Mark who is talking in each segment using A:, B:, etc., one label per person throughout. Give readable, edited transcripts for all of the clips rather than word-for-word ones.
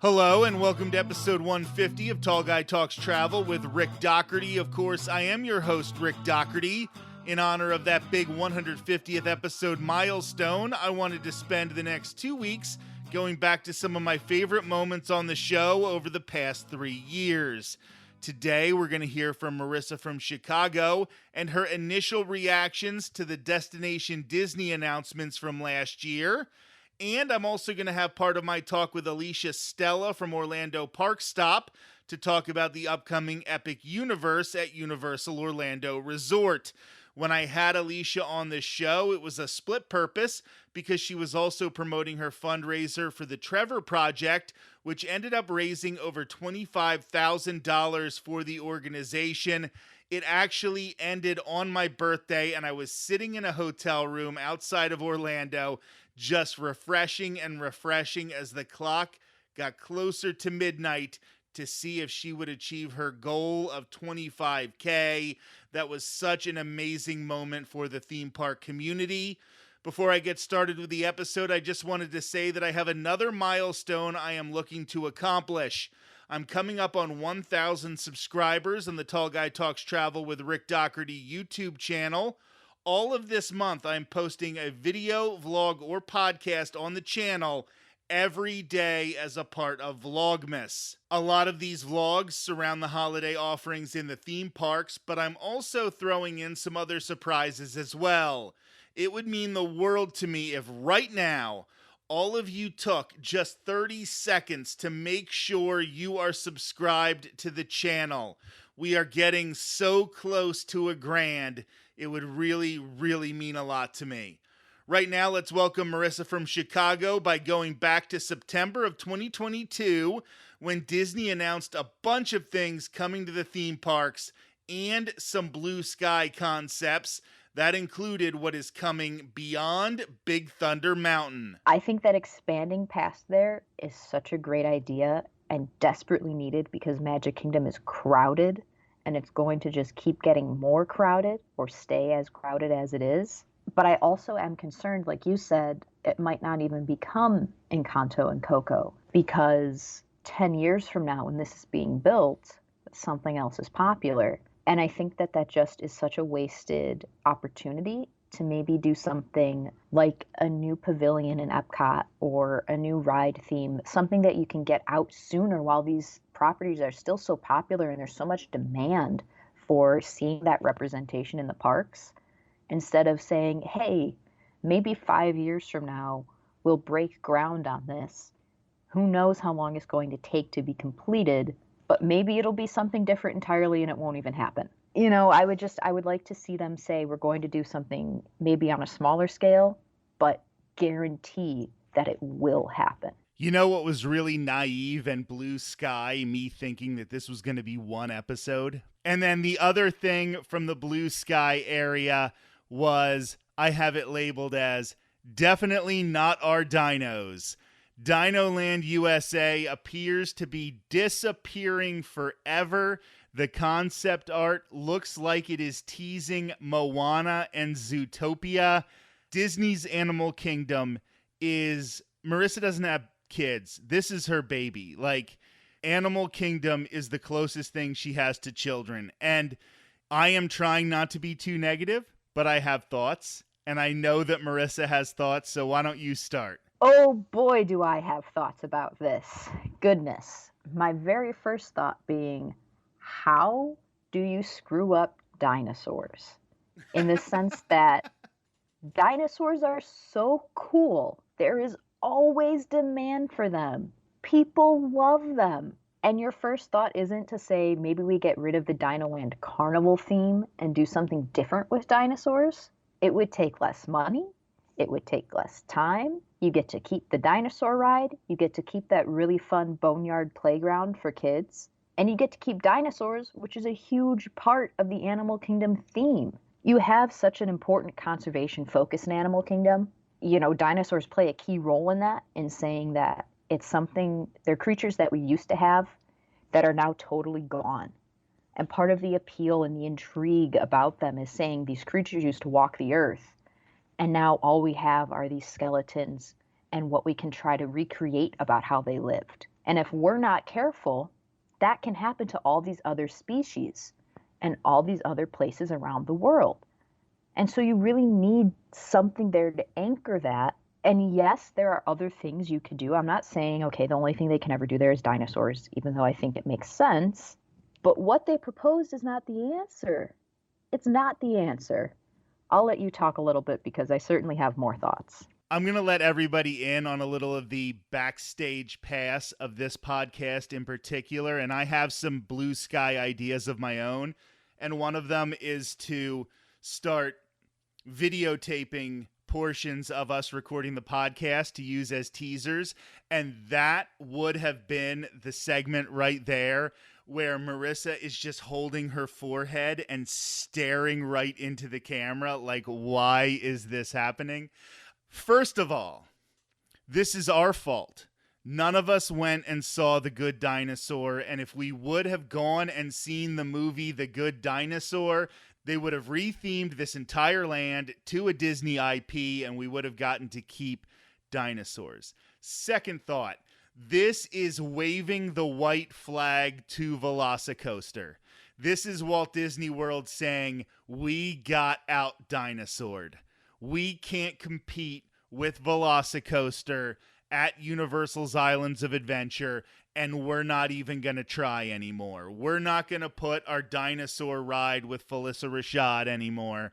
A: Hello and welcome to episode 150 of Tall Guy Talks Travel with Rick Doherty. Of course, I am your host, Rick Doherty. In honor of that big 150th episode milestone, I wanted to spend the next 2 weeks going back to some of my favorite moments on the show over the past 3 years. Today, we're going to hear from Marisa from Chicago and her initial reactions to the Destination Disney announcements from last year. And I'm also going to have part of my talk with Alicia Stella from Orlando Park Stop to talk about the upcoming Epic Universe at Universal Orlando Resort. When I had Alicia on the show, it was a split purpose because she was also promoting her fundraiser for the Trevor Project, which ended up raising over $25,000 for the organization. It actually ended on my birthday, and I was sitting in a hotel room outside of Orlando, just refreshing as the clock got closer to midnight to see if she would achieve her goal of $25K. That was such an amazing moment for the theme park community. Before I get started with the episode, I just wanted to say that I have another milestone I am looking to accomplish. I'm coming up on 1,000 subscribers on the Tall Guy Talks Travel with Rick Doherty YouTube channel. All of this month, I'm posting a video, vlog, or podcast on the channel every day as a part of Vlogmas. A lot of these vlogs surround the holiday offerings in the theme parks, but I'm also throwing in some other surprises as well. It would mean the world to me if right now, all of you took just 30 seconds to make sure you are subscribed to the channel. We are getting so close to $1,000. It would really, really mean a lot to me. Right now, let's welcome Marisa from Chicago by going back to September of 2022 when Disney announced a bunch of things coming to the theme parks and some blue sky concepts. That included what is coming beyond Big Thunder Mountain.
B: I think that expanding past there is such a great idea and desperately needed because Magic Kingdom is crowded and it's going to just keep getting more crowded or stay as crowded as it is. But I also am concerned, like you said, it might not even become Encanto and Coco because 10 years from now when this is being built, something else is popular. And I think that that just is such a wasted opportunity to maybe do something like a new pavilion in Epcot or a new ride theme, something that you can get out sooner while these properties are still so popular and there's so much demand for seeing that representation in the parks. Instead of saying, hey, maybe 5 years from now, we'll break ground on this. Who knows how long it's going to take to be completed, but maybe it'll be something different entirely and it won't even happen. You know, I would like to see them say we're going to do something maybe on a smaller scale, but guarantee that it will happen.
A: You know what was really naive and blue sky? Me thinking that this was going to be one episode. And then the other thing from the blue sky area was I have it labeled as definitely not our dinos. Dinoland USA appears to be disappearing forever. The concept art looks like it is teasing Moana and Zootopia. Disney's Animal Kingdom is... Marisa doesn't have kids. This is her baby. Like, Animal Kingdom is the closest thing she has to children. And I am trying not to be too negative, but I have thoughts. And I know that Marisa has thoughts, so why don't you start?
B: Oh boy, do I have thoughts about this. Goodness. My very first thought being, how do you screw up dinosaurs? In the sense that dinosaurs are so cool. There is always demand for them. People love them. And your first thought isn't to say maybe we get rid of the Dinoland Carnival theme and do something different with dinosaurs. It would take less money. It would take less time. You get to keep the dinosaur ride. You get to keep that really fun boneyard playground for kids. And you get to keep dinosaurs, which is a huge part of the Animal Kingdom theme. You have such an important conservation focus in Animal Kingdom. You know, dinosaurs play a key role in that, in saying that it's something, they're creatures that we used to have that are now totally gone. And part of the appeal and the intrigue about them is saying these creatures used to walk the earth, and now all we have are these skeletons and what we can try to recreate about how they lived. And if we're not careful, that can happen to all these other species and all these other places around the world. And so you really need something there to anchor that. And yes, there are other things you could do. I'm not saying, okay, the only thing they can ever do there is dinosaurs, even though I think it makes sense. But what they proposed is not the answer. It's not the answer. I'll let you talk a little bit because I certainly have more thoughts.
A: I'm going to let everybody in on a little of the backstage pass of this podcast in particular, and I have some blue sky ideas of my own. And one of them is to start videotaping portions of us recording the podcast to use as teasers. And that would have been the segment right there where Marisa is just holding her forehead and staring right into the camera like, why is this happening? First of all, this is our fault. None of us went and saw The Good Dinosaur, and if we would have gone and seen the movie The Good Dinosaur, they would have rethemed this entire land to a Disney IP, and we would have gotten to keep dinosaurs. Second thought, this is waving the white flag to Velocicoaster. This is Walt Disney World saying, we got out dinosaured. We can't compete with Velocicoaster at Universal's Islands of Adventure, and we're not even going to try anymore. We're not going to put our dinosaur ride with Felissa Rashad anymore,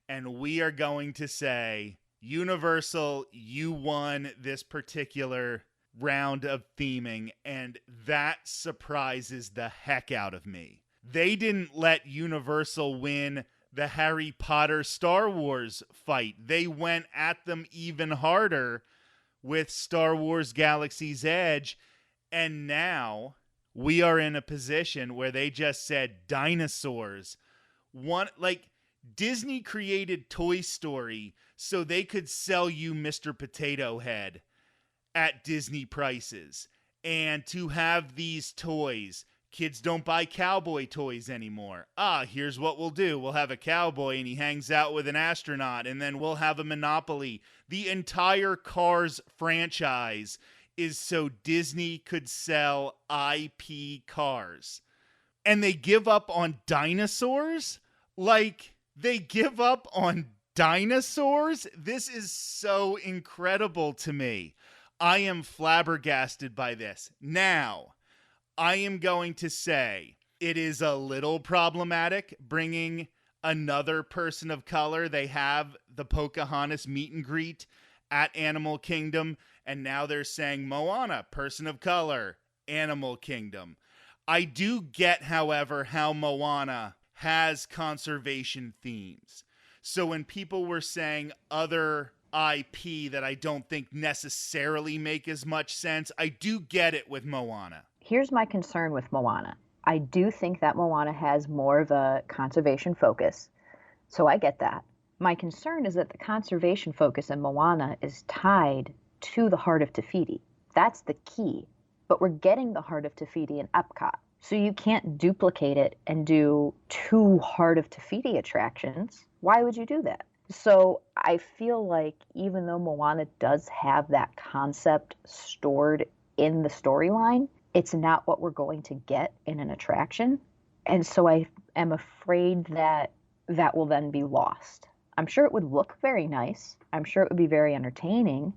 A: and we are going to say, Universal, you won this particular round of theming, and that surprises the heck out of me. They didn't let Universal win the Harry Potter Star Wars fight. They went at them even harder with Star Wars Galaxy's Edge. And now we are in a position where they just said dinosaurs. Disney created Toy Story so they could sell you Mr. Potato Head at Disney prices. And to have these toys, kids don't buy cowboy toys anymore. Here's what we'll do. We'll have a cowboy and he hangs out with an astronaut, and then we'll have a Monopoly. The entire Cars franchise is so Disney could sell IP cars. And they give up on dinosaurs? They give up on dinosaurs? This is so incredible to me. I am flabbergasted by this. Now, I am going to say it is a little problematic bringing another person of color. They have the Pocahontas meet and greet at Animal Kingdom, and now they're saying Moana, person of color, Animal Kingdom. I do get, however, how Moana has conservation themes. So when people were saying other IP that I don't think necessarily make as much sense, I do get it with Moana.
B: Here's my concern with Moana. I do think that Moana has more of a conservation focus, so I get that. My concern is that the conservation focus in Moana is tied to the Heart of Te Fiti. That's the key. But we're getting the Heart of Te Fiti in Epcot. So you can't duplicate it and do 2 Heart of Te Fiti attractions. Why would you do that? So I feel like even though Moana does have that concept stored in the storyline, it's not what we're going to get in an attraction. And so I am afraid that that will then be lost. I'm sure it would look very nice. I'm sure it would be very entertaining,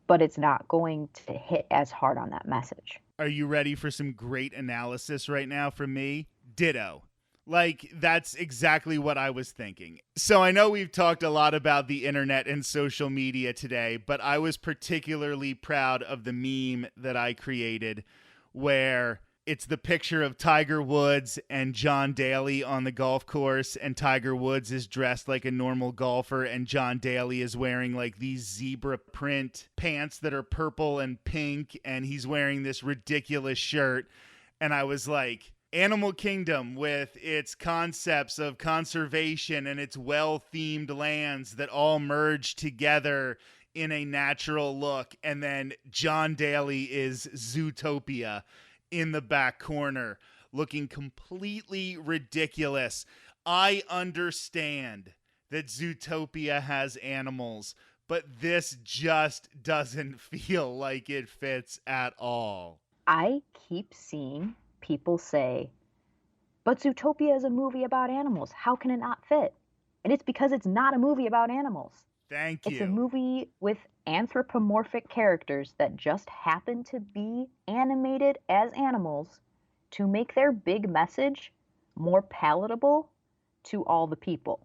B: but it's not going to hit as hard on that message.
A: Are you ready for some great analysis right now from me? Ditto. That's exactly what I was thinking. So I know we've talked a lot about the internet and social media today, but I was particularly proud of the meme that I created where it's the picture of Tiger Woods and John Daly on the golf course, and Tiger Woods is dressed like a normal golfer, and John Daly is wearing these zebra print pants that are purple and pink, and he's wearing this ridiculous shirt. And I was like, Animal Kingdom with its concepts of conservation and its well-themed lands that all merge together in a natural look. And then John Daly is Zootopia in the back corner looking completely ridiculous. I understand that Zootopia has animals, but this just doesn't feel like it fits at all.
B: I keep seeing people say, but Zootopia is a movie about animals. How can it not fit? And it's because it's not a movie about animals.
A: Thank
B: It's a
A: you.
B: movie with anthropomorphic characters that just happen to be animated as animals to make their big message more palatable to all the people.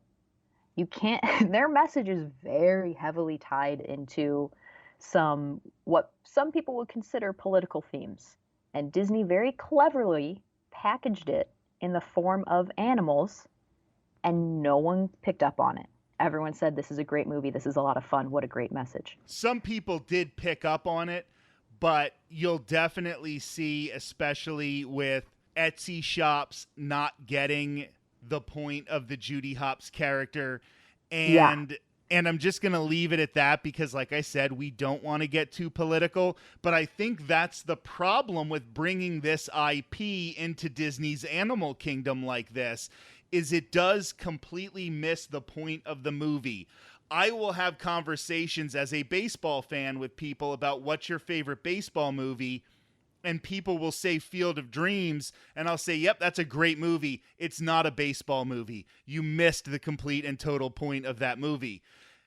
B: You can't, their message is very heavily tied into what some people would consider political themes. And Disney very cleverly packaged it in the form of animals, and no one picked up on it. Everyone said, this is a great movie. This is a lot of fun. What a great message.
A: Some people did pick up on it, but you'll definitely see, especially with Etsy shops not getting the point of the Judy Hopps character.
B: Yeah.
A: And I'm just going to leave it at that because, like I said, we don't want to get too political. But I think that's the problem with bringing this IP into Disney's Animal Kingdom like this, is it does completely miss the point of the movie. I will have conversations as a baseball fan with people about what's your favorite baseball movie, and people will say Field of Dreams, and I'll say, yep, that's a great movie. It's not a baseball movie. You missed the complete and total point of that movie.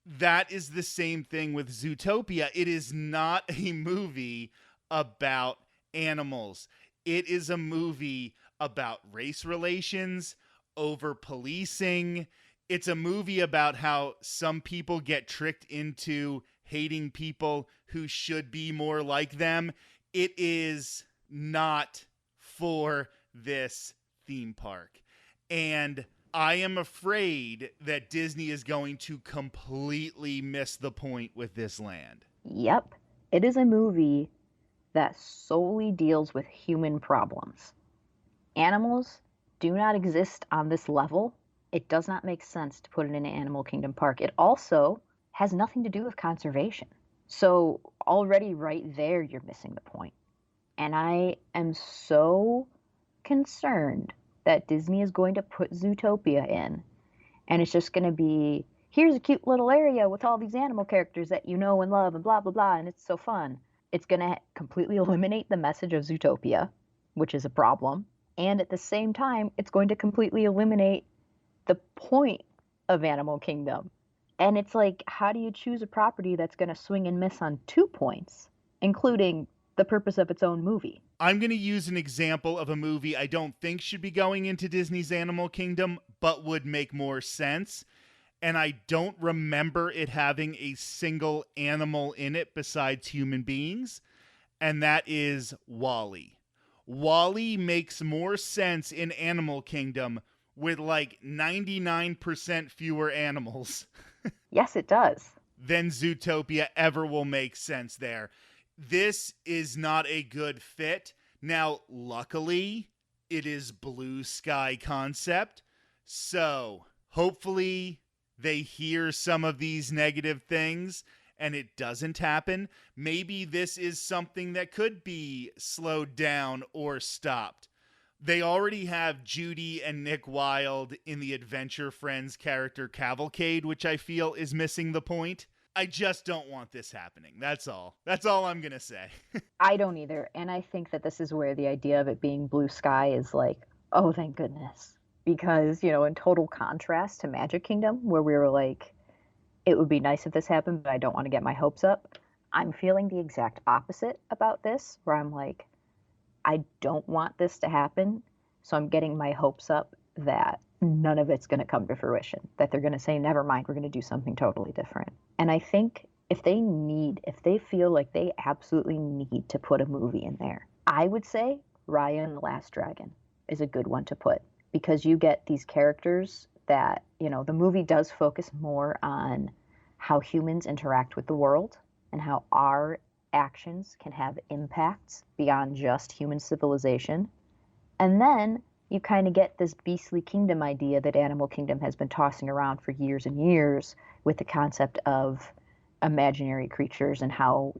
A: That is the same thing with Zootopia. It is not a movie about animals. It is a movie about race relations, over policing. It's a movie about how some people get tricked into hating people who should be more like them. It is not for this theme park. And I am afraid that Disney is going to completely miss the point with this land.
B: Yep. It is a movie that solely deals with human problems. Animals do not exist on this level. It does not make sense to put it in an Animal Kingdom park. It also has nothing to do with conservation. So already right there, you're missing the point. And I am so concerned that Disney is going to put Zootopia in, and it's just going to be, here's a cute little area with all these animal characters that you know and love and blah, blah, blah, and it's so fun. It's going to completely eliminate the message of Zootopia, which is a problem. And at the same time, it's going to completely eliminate the point of Animal Kingdom. And it's like, how do you choose a property that's going to swing and miss on 2 points, including the purpose of its own movie?
A: I'm going to use an example of a movie I don't think should be going into Disney's Animal Kingdom, but would make more sense. And I don't remember it having a single animal in it besides human beings, and that is WALL-E. WALL-E makes more sense in Animal Kingdom with like 99% fewer animals
B: Yes, it does.
A: than Zootopia ever will make sense there. This is not a good fit. Now, luckily, it is Blue Sky Concept, so hopefully they hear some of these negative things and it doesn't happen. Maybe this is something that could be slowed down or stopped. They already have Judy and Nick Wilde in the Adventure Friends character Cavalcade, which I feel is missing the point. I just don't want this happening. That's all. That's all I'm going to say.
B: I don't either. And I think that this is where the idea of it being blue sky is like, oh, thank goodness. Because, in total contrast to Magic Kingdom, where we were like, it would be nice if this happened, but I don't want to get my hopes up. I'm feeling the exact opposite about this, where I'm like, I don't want this to happen. So I'm getting my hopes up that none of it's going to come to fruition, that they're going to say, never mind, we're going to do something totally different. And I think if they feel like they absolutely need to put a movie in there, I would say Raya and the Last Dragon is a good one to put, because you get these characters that, the movie does focus more on how humans interact with the world and how our actions can have impacts beyond just human civilization. And then you kind of get this beastly kingdom idea that Animal Kingdom has been tossing around for years and years, with the concept of imaginary creatures and how,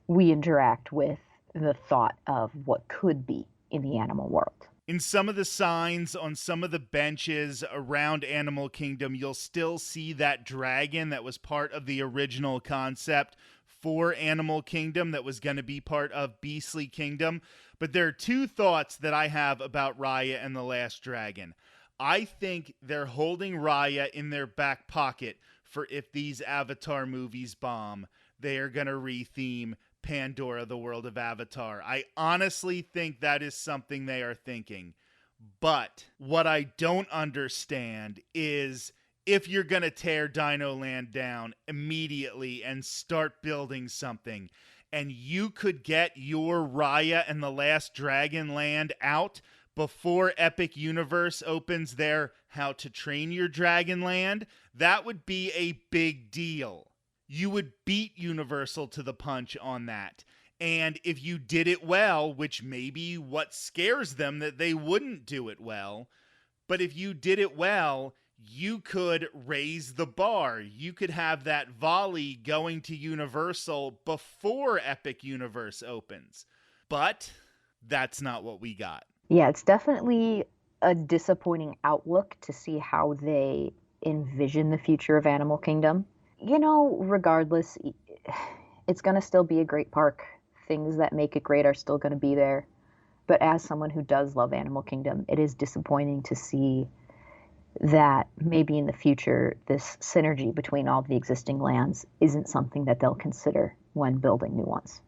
B: we interact with the thought of what could be in the animal world.
A: In some of the signs on some of the benches around Animal Kingdom, you'll still see that dragon that was part of the original concept for Animal Kingdom that was going to be part of Beastly Kingdom. But there are two thoughts that I have about Raya and the Last Dragon. I think they're holding Raya in their back pocket for if these Avatar movies bomb, they are going to retheme Pandora, the world of Avatar. I honestly think that is something they are thinking. But what I don't understand is if you're going to tear Dino Land down immediately and start building something, and you could get your Raya and the Last Dragon Land out before Epic Universe opens their How to Train Your Dragon Land, that would be a big deal. You would beat Universal to the punch on that. And if you did it well, which may be what scares them that they wouldn't do it well, but if you did it well, you could raise the bar. You could have that volley going to Universal before Epic Universe opens. But that's not what we got.
B: Yeah, it's definitely a disappointing outlook to see how they envision the future of Animal Kingdom. You know, regardless, it's going to still be a great park. Things that make it great are still going to be there. But as someone who does love Animal Kingdom, it is disappointing to see that maybe in the future, this synergy between all the existing lands isn't something that they'll consider when building new ones.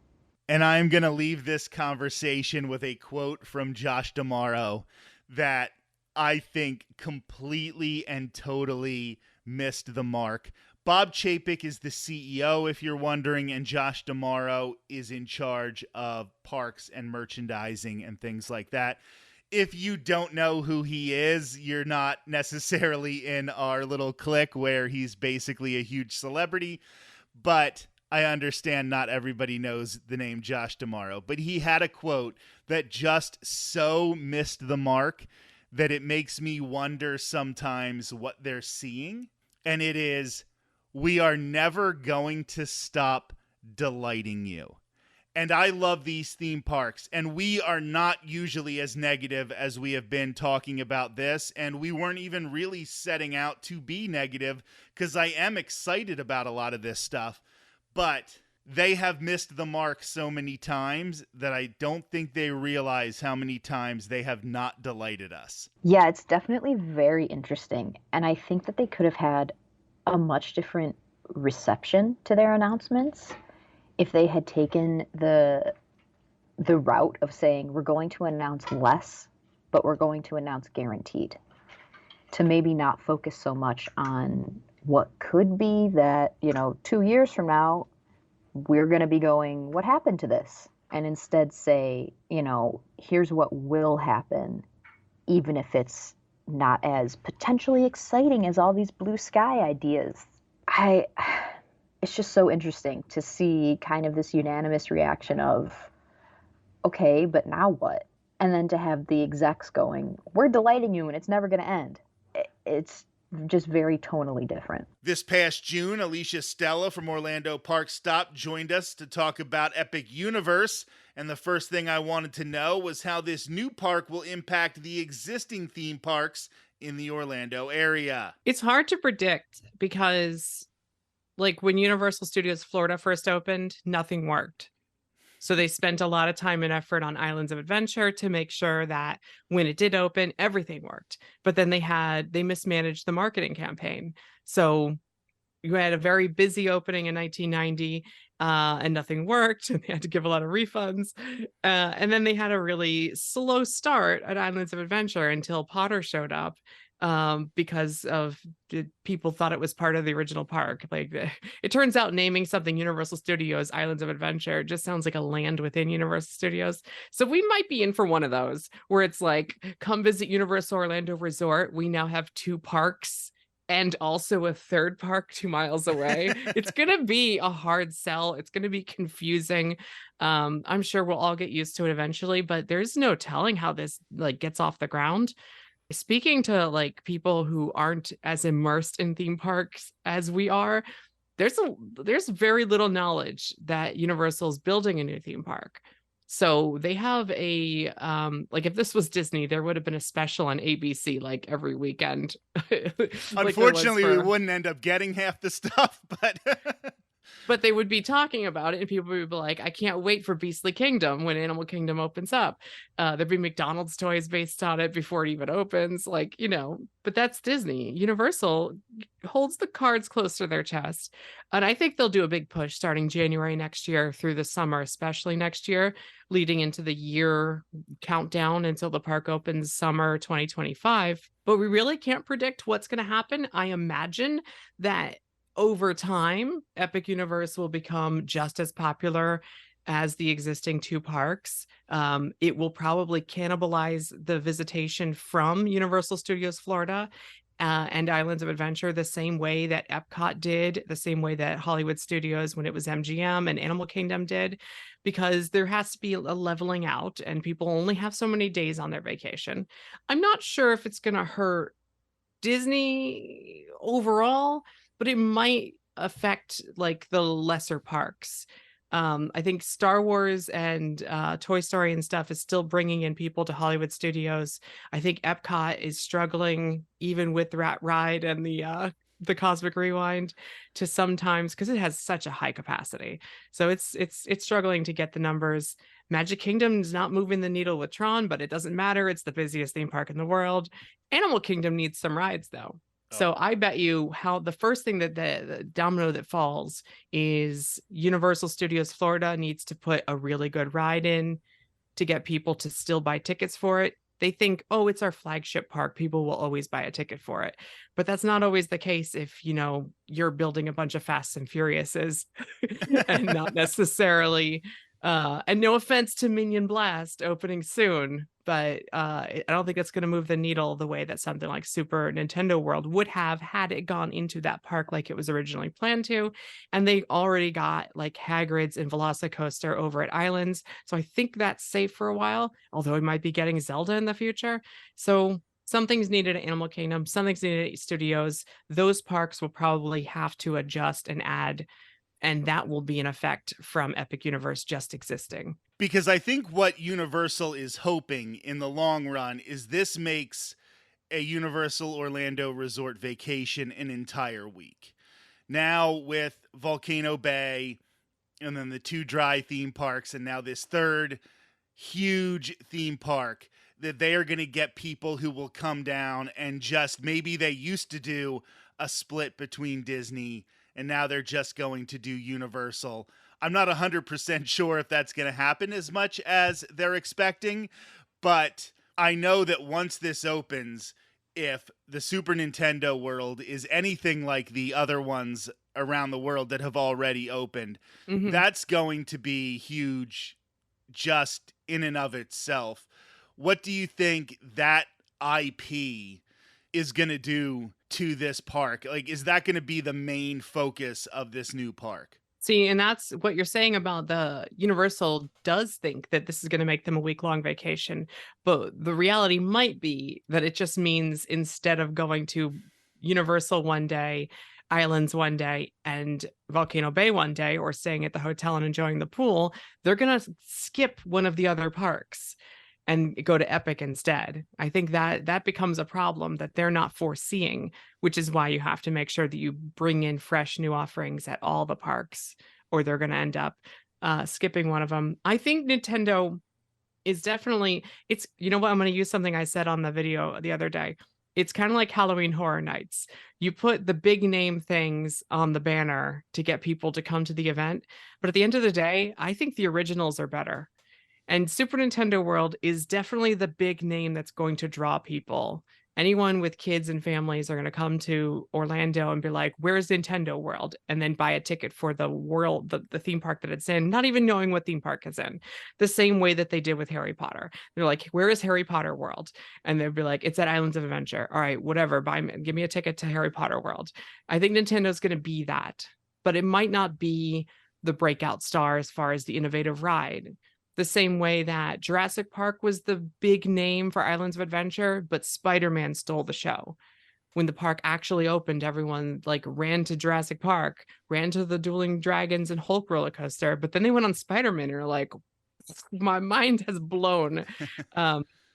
A: And I'm going to leave this conversation with a quote from Josh D'Amaro that I think completely and totally missed the mark. Bob Chapek is the CEO, if you're wondering, and Josh D'Amaro is in charge of parks and merchandising and things like that. If you don't know who he is, you're not necessarily in our little clique where he's basically a huge celebrity, but I understand not everybody knows the name Josh D'Amaro. But he had a quote that just so missed the mark that it makes me wonder sometimes what they're seeing. And it is, "We are never going to stop delighting you." And I love these theme parks, and we are not usually as negative as we have been talking about this, and we weren't even really setting out to be negative because I am excited about a lot of this stuff, but they have missed the mark so many times that I don't think they realize how many times they have not delighted us.
B: Yeah, it's definitely very interesting, and I think that they could have had a much different reception to their announcements if they had taken the route of saying we're going to announce less, but we're going to announce guaranteed. To maybe not focus so much on what could be that, 2 years from now, we're going to be going, what happened to this? And instead say, here's what will happen, even if it's not as potentially exciting as all these blue sky ideas. It's just so interesting to see kind of this unanimous reaction of, okay, but now what? And then to have the execs going, we're delighting you and it's never going to end. It's just very tonally different.
A: This past June, Alicia Stella from Orlando Park Stop joined us to talk about Epic Universe. And the first thing I wanted to know was how this new park will impact the existing theme parks in the Orlando area.
C: It's hard to predict because, like, when Universal Studios Florida first opened, nothing worked. So they spent a lot of time and effort on Islands of Adventure to make sure that when it did open, everything worked. But then they mismanaged the marketing campaign. So you had a very busy opening in 1990 and nothing worked. And they had to give a lot of refunds. And then they had a really slow start at Islands of Adventure until Potter showed up. Because of people thought it was part of the original park. Like, it turns out naming something Universal Studios Islands of Adventure just sounds like a land within Universal Studios. So we might be in for one of those where it's like, come visit Universal Orlando Resort. We now have 2 parks and also a 3rd park 2 miles away. It's going to be a hard sell. It's going to be confusing. I'm sure we'll all get used to it eventually, but there's no telling how this gets off the ground. Speaking to people who aren't as immersed in theme parks as we are, there's very little knowledge that Universal's building a new theme park. So they have a if this was Disney, there would have been a special on ABC every weekend.
A: Unfortunately, we wouldn't end up getting half the stuff, but
C: But they would be talking about it and people would be like, I can't wait for Beastly Kingdom when Animal Kingdom opens up. There'd be McDonald's toys based on it before it even opens. Like, but that's Disney. Universal holds the cards close to their chest. And I think they'll do a big push starting January next year through the summer, especially next year, leading into the year countdown until the park opens summer 2025. But we really can't predict what's going to happen. I imagine that over time, Epic Universe will become just as popular as the existing two parks. It will probably cannibalize the visitation from Universal Studios Florida and Islands of Adventure the same way that Epcot did, the same way that Hollywood Studios when it was MGM and Animal Kingdom did, because there has to be a leveling out and people only have so many days on their vacation. I'm not sure if it's going to hurt Disney overall, but it might affect like the lesser parks. I think Star Wars and Toy Story and stuff is still bringing in people to Hollywood Studios. I think Epcot is struggling even with Rat Ride and the Cosmic Rewind to sometimes, because it has such a high capacity. So it's struggling to get the numbers. Magic Kingdom's not moving the needle with Tron, but it doesn't matter. It's the busiest theme park in the world. Animal Kingdom needs some rides though. So I bet you how the first thing that the domino that falls is Universal Studios Florida needs to put a really good ride in to get people to still buy tickets for it. They think, oh, it's our flagship park. People will always buy a ticket for it. But that's not always the case if, you're building a bunch of Fast and Furiouses and not necessarily, and no offense to Minion Blast opening soon, but I don't think it's going to move the needle the way that something like Super Nintendo World would have had it gone into that park like it was originally planned to. And they already got like Hagrid's and Velocicoaster over at Islands. So I think that's safe for a while, although we might be getting Zelda in the future. So something's needed at Animal Kingdom, something's needed at studios. Those parks will probably have to adjust and add, and that will be in effect from Epic Universe just existing.
A: Because I think what Universal is hoping in the long run is this makes a Universal Orlando Resort vacation an entire week. Now with Volcano Bay and then the two dry theme parks and now this third huge theme park, that they are going to get people who will come down and just, maybe they used to do a split between Disney and now they're just going to do Universal. I'm not 100% sure if that's going to happen as much as they're expecting, but I know that once this opens, if the Super Nintendo World is anything like the other ones around the world that have already opened, that's going to be huge just in and of itself. What do you think that IP is going to do to this park? Like, is that going to be the main focus of this new park?
C: See, and that's what you're saying about the Universal does think that this is going to make them a week-long vacation. But the reality might be that it just means instead of going to Universal one day, Islands one day, and Volcano Bay one day, or staying at the hotel and enjoying the pool, they're going to skip one of the other parks and go to Epic instead. I think that becomes a problem that they're not foreseeing, which is why you have to make sure that you bring in fresh new offerings at all the parks, or they're going to end up skipping one of them. I think Nintendo is definitely, you know what, I'm going to use something I said on the video the other day. It's kind of like Halloween Horror Nights. You put the big name things on the banner to get people to come to the event. But at the end of the day, I think the originals are better. And Super Nintendo World is definitely the big name that's going to draw people. Anyone with kids and families are going to come to Orlando and be like, where's Nintendo World? And then buy a ticket for the world, the theme park that it's in, not even knowing what theme park it's in. The same way that they did with Harry Potter. They're like, where is Harry Potter World? And they'd be like, it's at Islands of Adventure. All right, whatever, give me a ticket to Harry Potter World. I think Nintendo's going to be that, but it might not be the breakout star as far as the innovative ride. The same way that Jurassic Park was the big name for Islands of Adventure, but Spider-Man stole the show. When the park actually opened, everyone like ran to Jurassic Park, ran to the Dueling Dragons and Hulk roller coaster, but then they went on Spider-Man and are like, my mind has blown.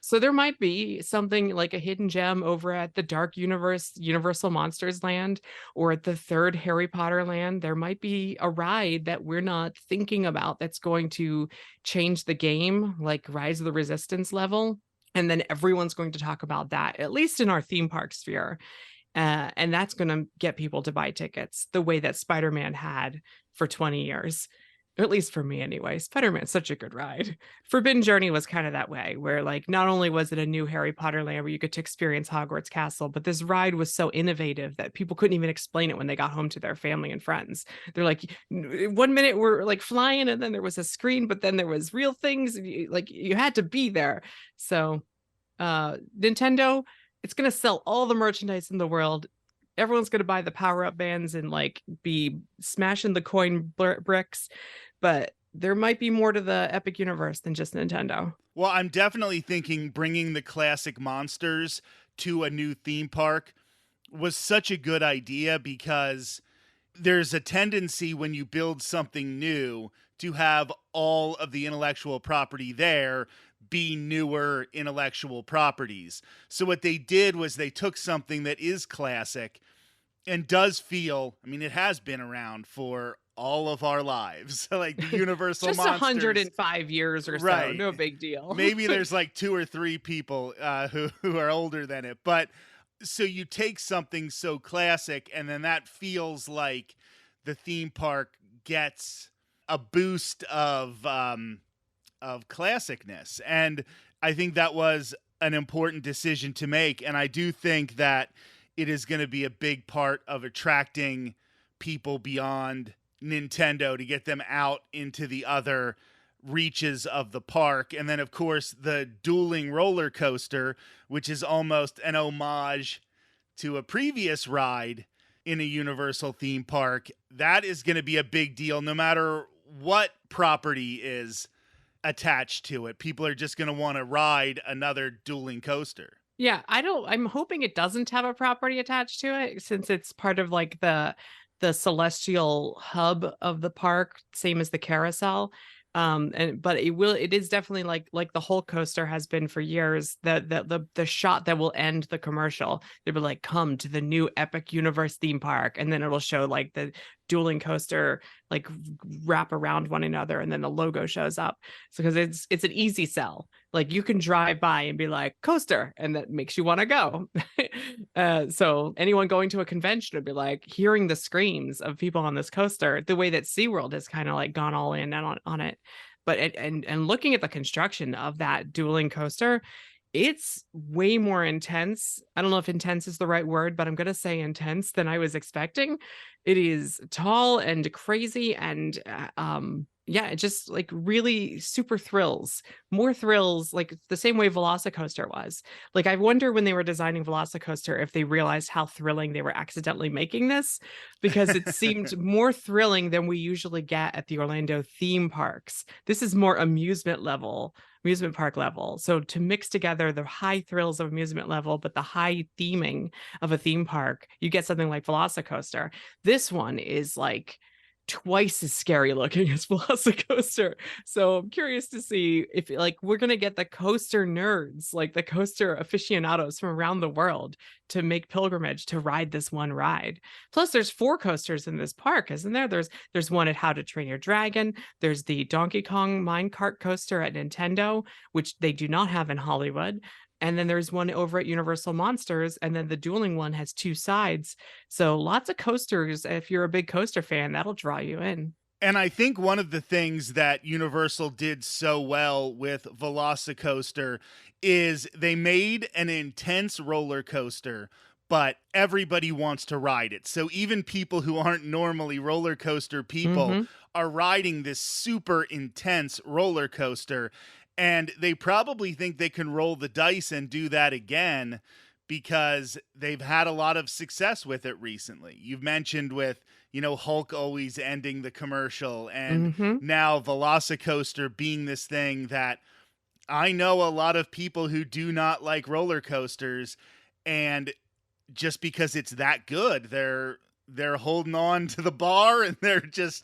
C: So there might be something like a hidden gem over at the Dark Universe, Universal Monsters Land, or at the third Harry Potter land. There might be a ride that we're not thinking about that's going to change the game, like Rise of the Resistance level. And then everyone's going to talk about that, at least in our theme park sphere. And that's going to get people to buy tickets the way that Spider-Man had for 20 years. At least for me anyway. Spider-Man's such a good ride. Forbidden Journey was kind of that way, where like not only was it a new Harry Potter land where you get to experience Hogwarts Castle, but this ride was so innovative that people couldn't even explain it when they got home to their family and friends. They're like, 1 minute we're like flying and then there was a screen, but then there was real things. Like you had to be there. So Nintendo, it's going to sell all the merchandise in the world. Everyone's going to buy the power-up bands and like be smashing the coin bricks, but there might be more to the Epic universe than just Nintendo.
A: Well, I'm definitely thinking bringing the classic monsters to a new theme park was such a good idea, because there's a tendency when you build something new to have all of the intellectual property there be newer intellectual properties. So what they did was they took something that is classic and does feel, I mean, it has been around for all of our lives, like the Universal
C: just
A: Monsters.
C: 105 years or so,
A: right.
C: No big deal.
A: Maybe there's like 2 or 3 people who are older than it, but so you take something so classic and then that feels like the theme park gets a boost of classicness. And I think that was an important decision to make. And I do think that it is going to be a big part of attracting people beyond Nintendo to get them out into the other reaches of the park. And then, of course, the dueling roller coaster, which is almost an homage to a previous ride in a Universal theme park. That is going to be a big deal no matter what property is attached to it. People are just going to want to ride another dueling coaster.
C: Yeah, I'm hoping it doesn't have a property attached to it, since it's part of like the celestial hub of the park, same as the carousel. But it is definitely like the Hulk coaster has been for years, the shot that will end the commercial. They'll be like, come to the new Epic Universe theme park, and then it'll show like the dueling coaster like wrap around one another, and then the logo shows up. So because it's an easy sell, like you can drive by and be like coaster, and that makes you want to go. So anyone going to a convention would be like hearing the screams of people on this coaster, the way that SeaWorld has kind of like gone all in on it. But and looking at the construction of that dueling coaster, it's way more intense. I don't know if intense is the right word, but I'm going to say intense than I was expecting. It is tall and crazy, and yeah, it just like really super more thrills, like the same way Velocicoaster was. Like I wonder when they were designing Velocicoaster if they realized how thrilling they were accidentally making this, because it seemed more thrilling than we usually get at the Orlando theme parks. This is more amusement park level. So to mix together the high thrills of amusement level, but the high theming of a theme park, you get something like Velocicoaster. This one is like twice as scary looking as Velocicoaster. So I'm curious to see if like we're going to get the coaster nerds, like the coaster aficionados from around the world to make pilgrimage to ride this one ride. Plus there's 4 coasters in this park, isn't there? There's one at How to Train Your Dragon. There's the Donkey Kong minecart coaster at Nintendo, which they do not have in Hollywood. And then there's one over at Universal Monsters, and then the dueling one has 2 sides. So lots of coasters. If you're a big coaster fan, that'll draw you in.
A: And I think one of the things that Universal did so well with Velocicoaster is they made an intense roller coaster, but everybody wants to ride it. So even people who aren't normally roller coaster people are riding this super intense roller coaster. And they probably think they can roll the dice and do that again because they've had a lot of success with it recently. You've mentioned with, Hulk always ending the commercial, and now Velocicoaster being this thing that I know a lot of people who do not like roller coasters, and just because it's that good, they're holding on to the bar and they're just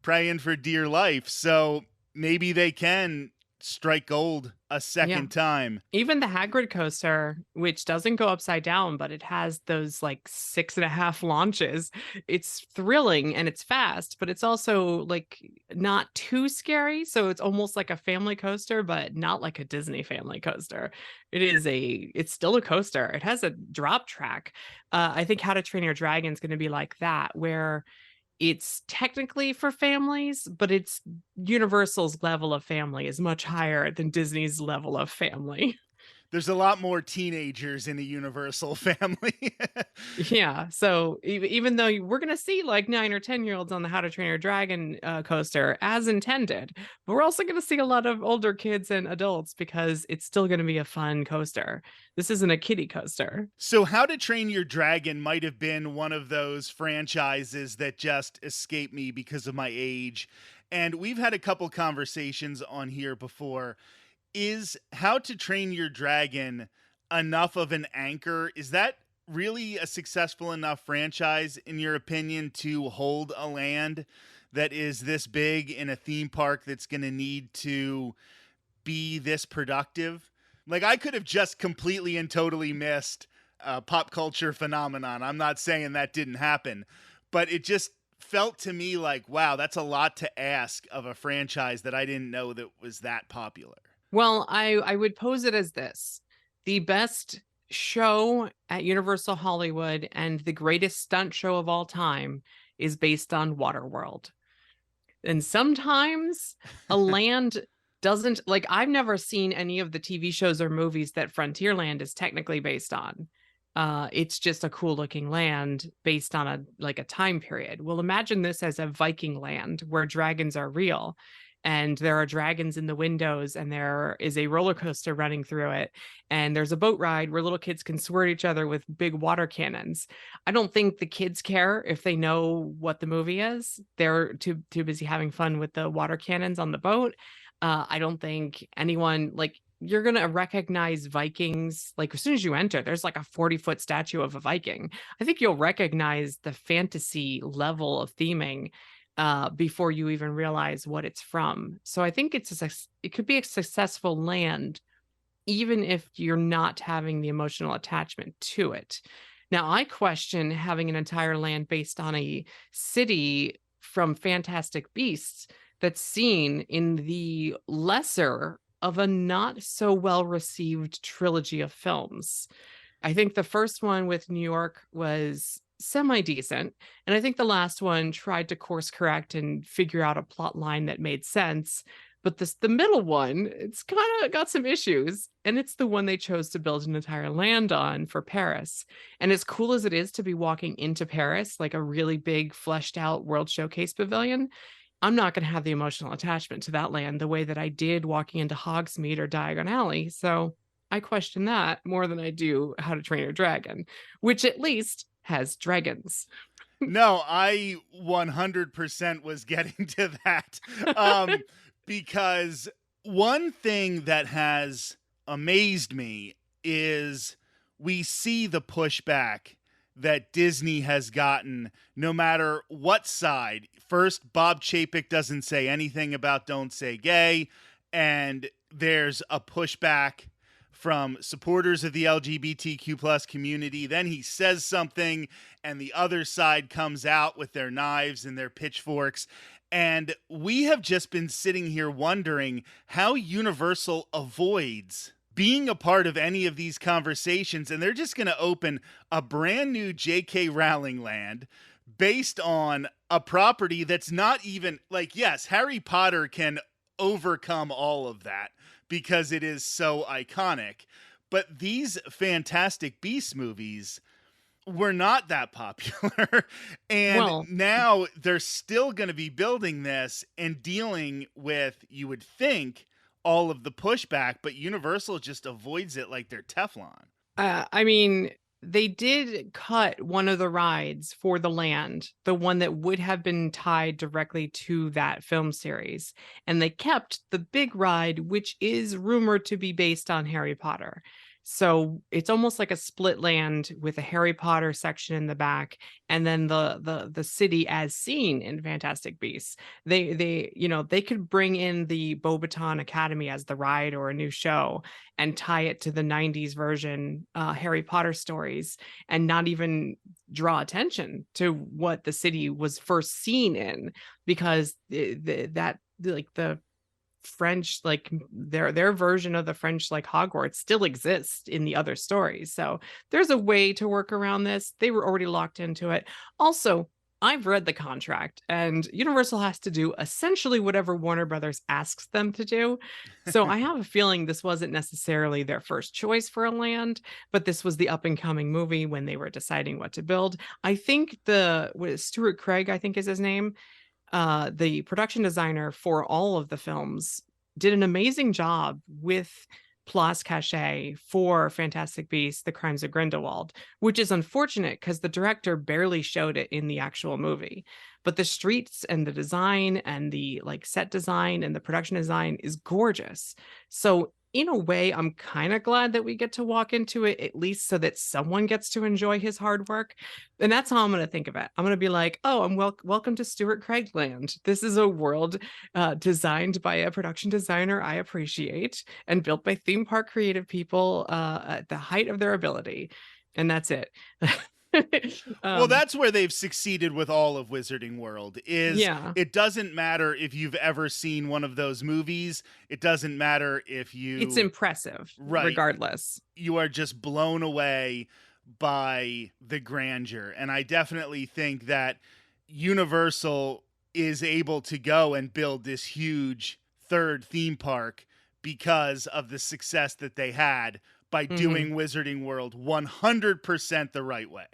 A: praying for dear life. So maybe they can strike gold a second time.
C: Even the Hagrid coaster, which doesn't go upside down, but it has those like 6.5 launches. It's thrilling and it's fast, but it's also like not too scary. So it's almost like a family coaster, but not like a Disney family coaster. It's still a coaster. It has a drop track. I think How to Train Your Dragon is going to be like that, where it's technically for families, but it's Universal's level of family is much higher than Disney's level of family.
A: There's a lot more teenagers in a Universal family.
C: Yeah. So even though we're going to see like 9 or 10-year-olds on the How to Train Your Dragon coaster as intended, but we're also going to see a lot of older kids and adults because it's still going to be a fun coaster. This isn't a kiddie coaster.
A: So How to Train Your Dragon might have been one of those franchises that just escaped me because of my age. And we've had a couple conversations on here before. Is How to Train Your Dragon enough of an anchor? Is that really a successful enough franchise, in your opinion, to hold a land that is this big in a theme park that's going to need to be this productive? Like, I could have just completely and totally missed a pop culture phenomenon. I'm not saying that didn't happen, but it just felt to me like, wow, that's a lot to ask of a franchise that I didn't know that was that popular.
C: Well, I would pose it as this. The best show at Universal Hollywood and the greatest stunt show of all time is based on Waterworld. And sometimes a land doesn't, like, I've never seen any of the TV shows or movies that Frontierland is technically based on. It's just a cool looking land based on a time period. Well, imagine this as a Viking land where dragons are real. And there are dragons in the windows, and there is a roller coaster running through it. And there's a boat ride where little kids can squirt each other with big water cannons. I don't think the kids care if they know what the movie is. They're too busy having fun with the water cannons on the boat. I don't think anyone, like, you're going to recognize Vikings. Like, as soon as you enter, there's like a 40-foot statue of a Viking. I think you'll recognize the fantasy level of theming before you even realize what it's from. So I think it could be a successful land, even if you're not having the emotional attachment to it. Now, I question having an entire land based on a city from Fantastic Beasts that's seen in the lesser of a not so well received trilogy of films. I think the first one with New York was semi-decent, and I think the last one tried to course correct and figure out a plot line that made sense. But the middle one, it's kind of got some issues, and it's the one they chose to build an entire land on for Paris. And as cool as it is to be walking into Paris, like a really big fleshed out World Showcase pavilion, I'm not going to have the emotional attachment to that land the way that I did walking into Hogsmeade or Diagon Alley. So I question that more than I do How to Train Your Dragon, which at least has dragons.
A: No, I 100% was getting to that. Because one thing that has amazed me is we see the pushback that Disney has gotten no matter what side. First, Bob Chapek doesn't say anything about Don't Say Gay, and there's a pushback from supporters of the LGBTQ plus community. Then he says something, and the other side comes out with their knives and their pitchforks. And we have just been sitting here wondering how Universal avoids being a part of any of these conversations. And they're just going to open a brand new J.K. Rowling land based on a property that's not even, like, yes, Harry Potter can overcome all of that because it is so iconic. But these Fantastic Beasts movies were not that popular. And now they're still going to be building this and dealing with, you would think, all of the pushback, but Universal just avoids it like they're Teflon.
C: I mean, they did cut one of the rides for the land, the one that would have been tied directly to that film series. And they kept the big ride, which is rumored to be based on Harry Potter. So it's almost like a split land with a Harry Potter section in the back, and then the city as seen in Fantastic Beasts. They could bring in the Beauxbaton Academy as the ride or a new show and tie it to the 90s version Harry Potter stories, and not even draw attention to what the city was first seen in, because the French, like their version of the French, like Hogwarts, still exists in the other stories. So there's a way to work around this. They were already locked into it. Also, I've read the contract, and Universal has to do essentially whatever Warner Brothers asks them to do. So I have a feeling this wasn't necessarily their first choice for a land, but this was the up and coming movie when they were deciding what to build. I think Stuart Craig, I think is his name, the production designer for all of the films, did an amazing job with Place Cachet for Fantastic Beasts: The Crimes of Grindelwald, which is unfortunate because the director barely showed it in the actual movie. But the streets and the design and the like set design and the production design is gorgeous. So in a way, I'm kind of glad that we get to walk into it, at least so that someone gets to enjoy his hard work. And that's how I'm going to think of it. I'm going to be like, oh, I'm welcome to Stuart Craig land. This is a world designed by a production designer I appreciate and built by theme park creative people at the height of their ability. And that's it.
A: Well, that's where they've succeeded with all of Wizarding World.
C: Yeah.
A: It doesn't matter if you've ever seen one of those movies. It doesn't matter if
C: It's impressive,
A: right,
C: regardless.
A: You are just blown away by the grandeur. And I definitely think that Universal is able to go and build this huge third theme park because of the success that they had by doing Wizarding World 100% the right way.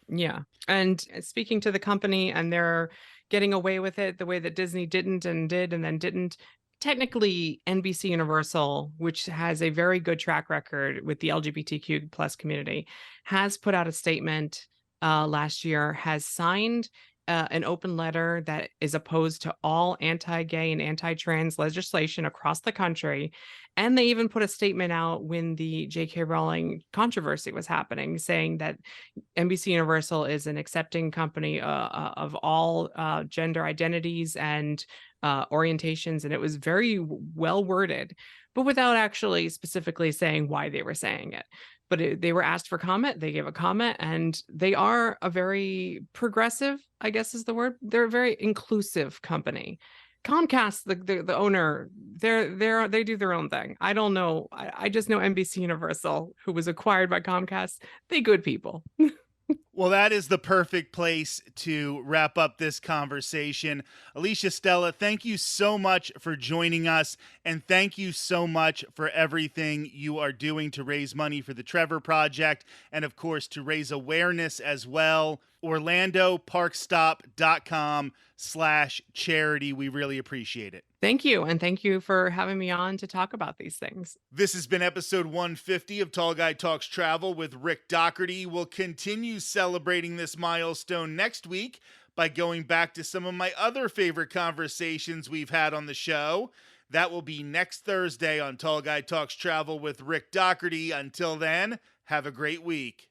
C: Yeah. And speaking to the company, and they're getting away with it the way that Disney didn't and did and then didn't. Technically, NBC Universal, which has a very good track record with the LGBTQ plus community, has put out a statement last year, has signed an open letter that is opposed to all anti-gay and anti-trans legislation across the country. And they even put a statement out when the J.K. Rowling controversy was happening, saying that NBC Universal is an accepting company of all gender identities and orientations. And it was very well worded, but without actually specifically saying why they were saying it. But they were asked for comment. They gave a comment, and they are a very progressive, I guess is the word. They're a very inclusive company. Comcast, the owner, they do their own thing. I don't know. I just know NBC Universal, who was acquired by Comcast. They good people.
A: Well, that is the perfect place to wrap up this conversation. Alicia Stella, thank you so much for joining us, and thank you so much for everything you are doing to raise money for the Trevor Project, and of course to raise awareness as well. OrlandoParkstop.com/charity. We really appreciate it.
C: Thank you. And thank you for having me on to talk about these things.
A: This has been episode 150 of Tall Guy Talks Travel with Rick Doherty. We'll continue celebrating this milestone next week by going back to some of my other favorite conversations we've had on the show. That will be next Thursday on Tall Guy Talks Travel with Rick Doherty. Until then, have a great week.